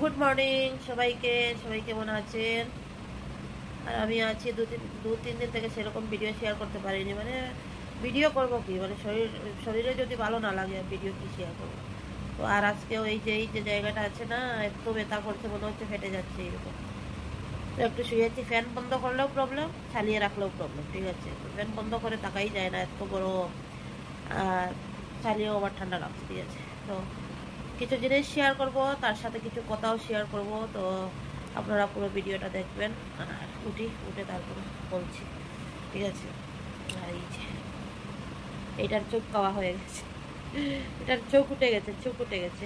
Good morning সবাইকে। সবাই কেমন আছেন? আর আমি আছি দু তিন দিন থেকে সেরকম ভিডিও শেয়ার করতে পারিনি। মানে ভিডিও করব কি, মানে শরীরে যদি ভালো না লাগে ভিডিও কি শেয়ার করবো। তো আর আজকেও এই যে জায়গাটা আছে না, একটু ব্যথা করছে, মনে হচ্ছে ফেটে যাচ্ছে এরকম। তো একটু শুয়েছি, ফ্যান বন্ধ করলেও প্রবলেম, চালিয়ে রাখলেও প্রবলেম। ঠিক আছে, ফ্যান বন্ধ করে থাকাই যায় না, এত গরম। আর চালিয়েও আবার ঠান্ডা লাগছে। ঠিক আছে, তো কিছু জিনিস শেয়ার করব, তার সাথে কিছু কথাও শেয়ার করব। তো আপনারা পুরো ভিডিওটা দেখবেন। আর উঠে তারপরে বলছি। ঠিক আছে, আর এই যে এইটার চোখ খাওয়া হয়ে গেছে, এটার চোখ উঠে গেছে।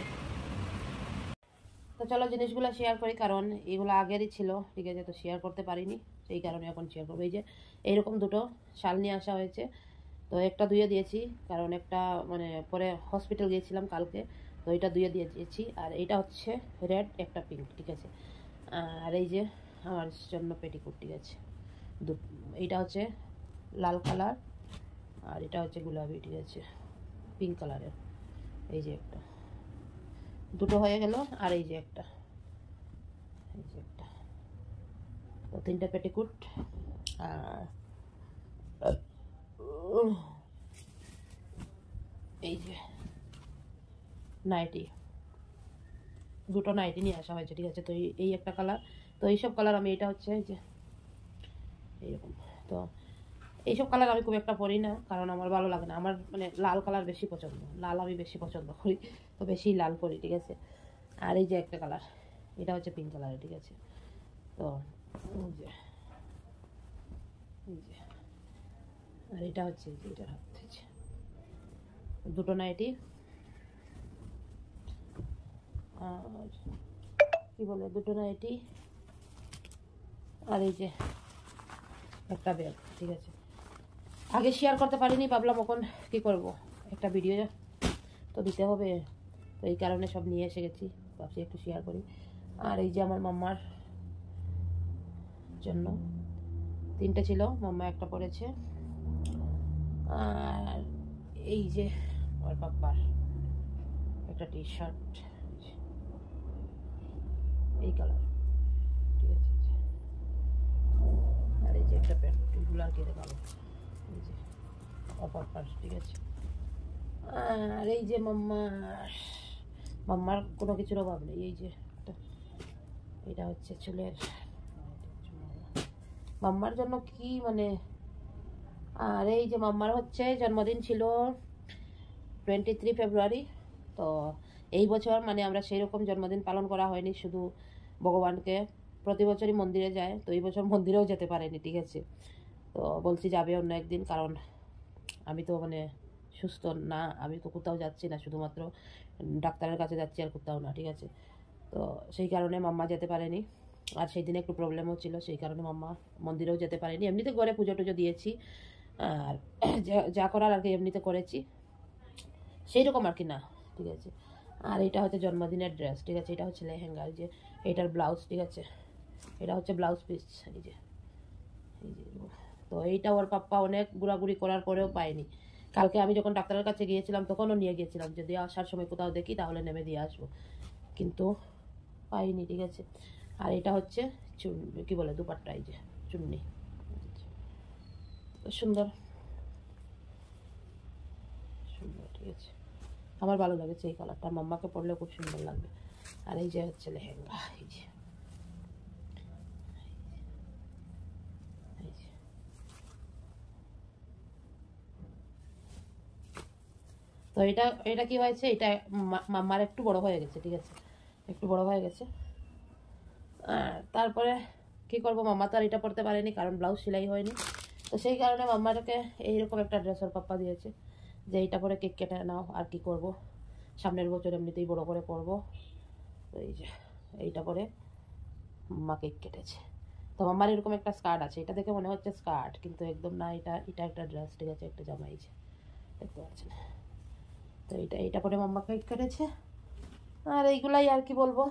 তো চলো জিনিসগুলো শেয়ার করি, কারণ এগুলো আগেরই ছিল। ঠিক আছে, তো শেয়ার করতে পারিনি, সেই কারণে এখন শেয়ার করবো। এই যে এইরকম দুটো শাল নিয়ে আসা হয়েছে। তো একটা ধুয়ে দিয়েছি, কারণ একটা মানে পরে হসপিটাল গিয়েছিলাম কালকে, তো এটা ধুয়ে দিয়ে দিয়েছি। আর এইটা হচ্ছে রেড, একটা পিঙ্ক। ঠিক আছে, আর এই যে আমার জন্য পেটিকোট। ঠিক আছে, এইটা হচ্ছে লাল কালার, আর এটা হচ্ছে গোলাপি। ঠিক আছে, পিঙ্ক কালারের। এই যে একটা, দুটো হয়ে গেল। আর এই যে একটা, এই যে একটা, তো তিনটা পেটিকোট। আর এই যে নাইটি, দুটো নাইটি নিয়ে আসা হয়েছে। ঠিক আছে, তো এই একটা কালার। তো এইসব কালার আমি, এটা হচ্ছে এই যে এইরকম। তো এইসব কালার আমি খুব একটা পরি না, কারণ আমার ভালো লাগে না। আমার মানে লাল কালার বেশি পছন্দ, লাল আমি বেশি পছন্দ করি, তো বেশি লাল পরি। ঠিক আছে, আর এই যে একটা কালার, এটা হচ্ছে পিঙ্ক কালারের। ঠিক আছে, তো এই যে আর এটা হচ্ছে এই যে এটার হাত থেকে দুটো নাইটি, আর কি বলে দুটো নাইটি, আর এই যে একটা ব্যাগ। ঠিক আছে, আগে শেয়ার করতে পারিনি, ভাবলাম এখন কি করব, একটা ভিডিও তো দিতে হবে, তো এই কারণে সব নিয়ে এসে গেছি, ভাবছি একটু শেয়ার করি। আর এই যে আমার মাম্মার জন্য তিনটে ছিল, মাম্মা একটা পরেছে। আর এই যে আমার পাপ্পার একটা টি শার্ট, এই কালার। ঠিক আছে, আর এই যে একটা প্যান্ট, এগুলো আর কি দেখাবো, এই যে পাপ্পার। ঠিক আছে, আর এই যে মাম্মার কোনো কিছুর অভাব নেই। এই যে এটা হচ্ছে চুলের, মাম্মার জন্য কি মানে। আর এই যে মাম্মার হচ্ছে জন্মদিন ছিল 23 ফেব্রুয়ারি। তো এই বছর মানে আমরা সেই রকম জন্মদিন পালন করা হয়নি, শুধু ভগবানকে প্রতি বছরই মন্দিরে যায়, তো এই বছর মন্দিরেও যেতে পারেনি। ঠিক আছে, তো বলছি যাবে অন্য একদিন, কারণ আমি তো মানে সুস্থ না, আমি তো কোথাও যাচ্ছি না, শুধুমাত্র ডাক্তারের কাছে যাচ্ছি, আর কোথাও না। ঠিক আছে, তো সেই কারণে মাম্মা যেতে পারেনি। আর সেই দিনে একটু প্রবলেমও ছিল, সেই কারণে মাম্মা মন্দিরেও যেতে পারেনি। এমনিতে ঘরে পুজো টুজো দিয়েছি, আর যা করার আর কি এমনিতে করেছি, সেই রকম আর কি না। ঠিক আছে, আর এটা হচ্ছে জন্মদিনের ড্রেস। ঠিক আছে, এটা হচ্ছে লেহেঙ্গা, এই যে এটার ব্লাউজ। ঠিক আছে, এটা হচ্ছে ব্লাউজ পিস। এই যে তো এইটা ওর পাপ্পা অনেক ঘোরাঘুরি করার পরেও পায়নি। কালকে আমি যখন ডাক্তারের কাছে গিয়েছিলাম তখনও নিয়ে গিয়েছিলাম, যদি আসার সময় কোথাও দেখি তাহলে নেমে দিয়ে আসবো, কিন্তু পাইনি। ঠিক আছে, আর এটা হচ্ছে কি বলে দুপাট্টা, এই যে চুন্নি, সুন্দর সুন্দর। ঠিক আছে, আমার ভালো লাগেছে এই কালারটা, মাম্মাকে পরলে খুব সুন্দর লাগবে। আর এই যে হচ্ছে লেহেঙ্গা, এই যে তো এটা এটা কি হয়েছে, এটা মাম্মার একটু বড় হয়ে গেছে। ঠিক আছে, একটু বড় হয়ে গেছে। তারপরে কি করব, মাম্মা তো আর এটা পরতে পারেনি, কারণ ব্লাউজ সেলাই হয়নি। তো সেই কারণে মাম্মাটাকে এইরকম একটা ড্রেসের পাপ্পা দিয়েছে, যে এইটা পরে কেক কেটে নাও। আর কি করব, সামনের বছর এমনিতেই বড় করে করবো। তো এই যে এইটা পরে মাম্মা কেক কেটেছে। তো মাম্মার এরকম একটা স্কার্ট আছে, এটা দেখে মনে হচ্ছে স্কার্ট, কিন্তু একদম না, এটা এটা একটা ড্রেস। ঠিক আছে, একটা জামা, এই যে দেখতে পাচ্ছেন। তো এইটা পরে মাম্মা কেক কেটেছে। আর এইগুলাই আর কি বলবো,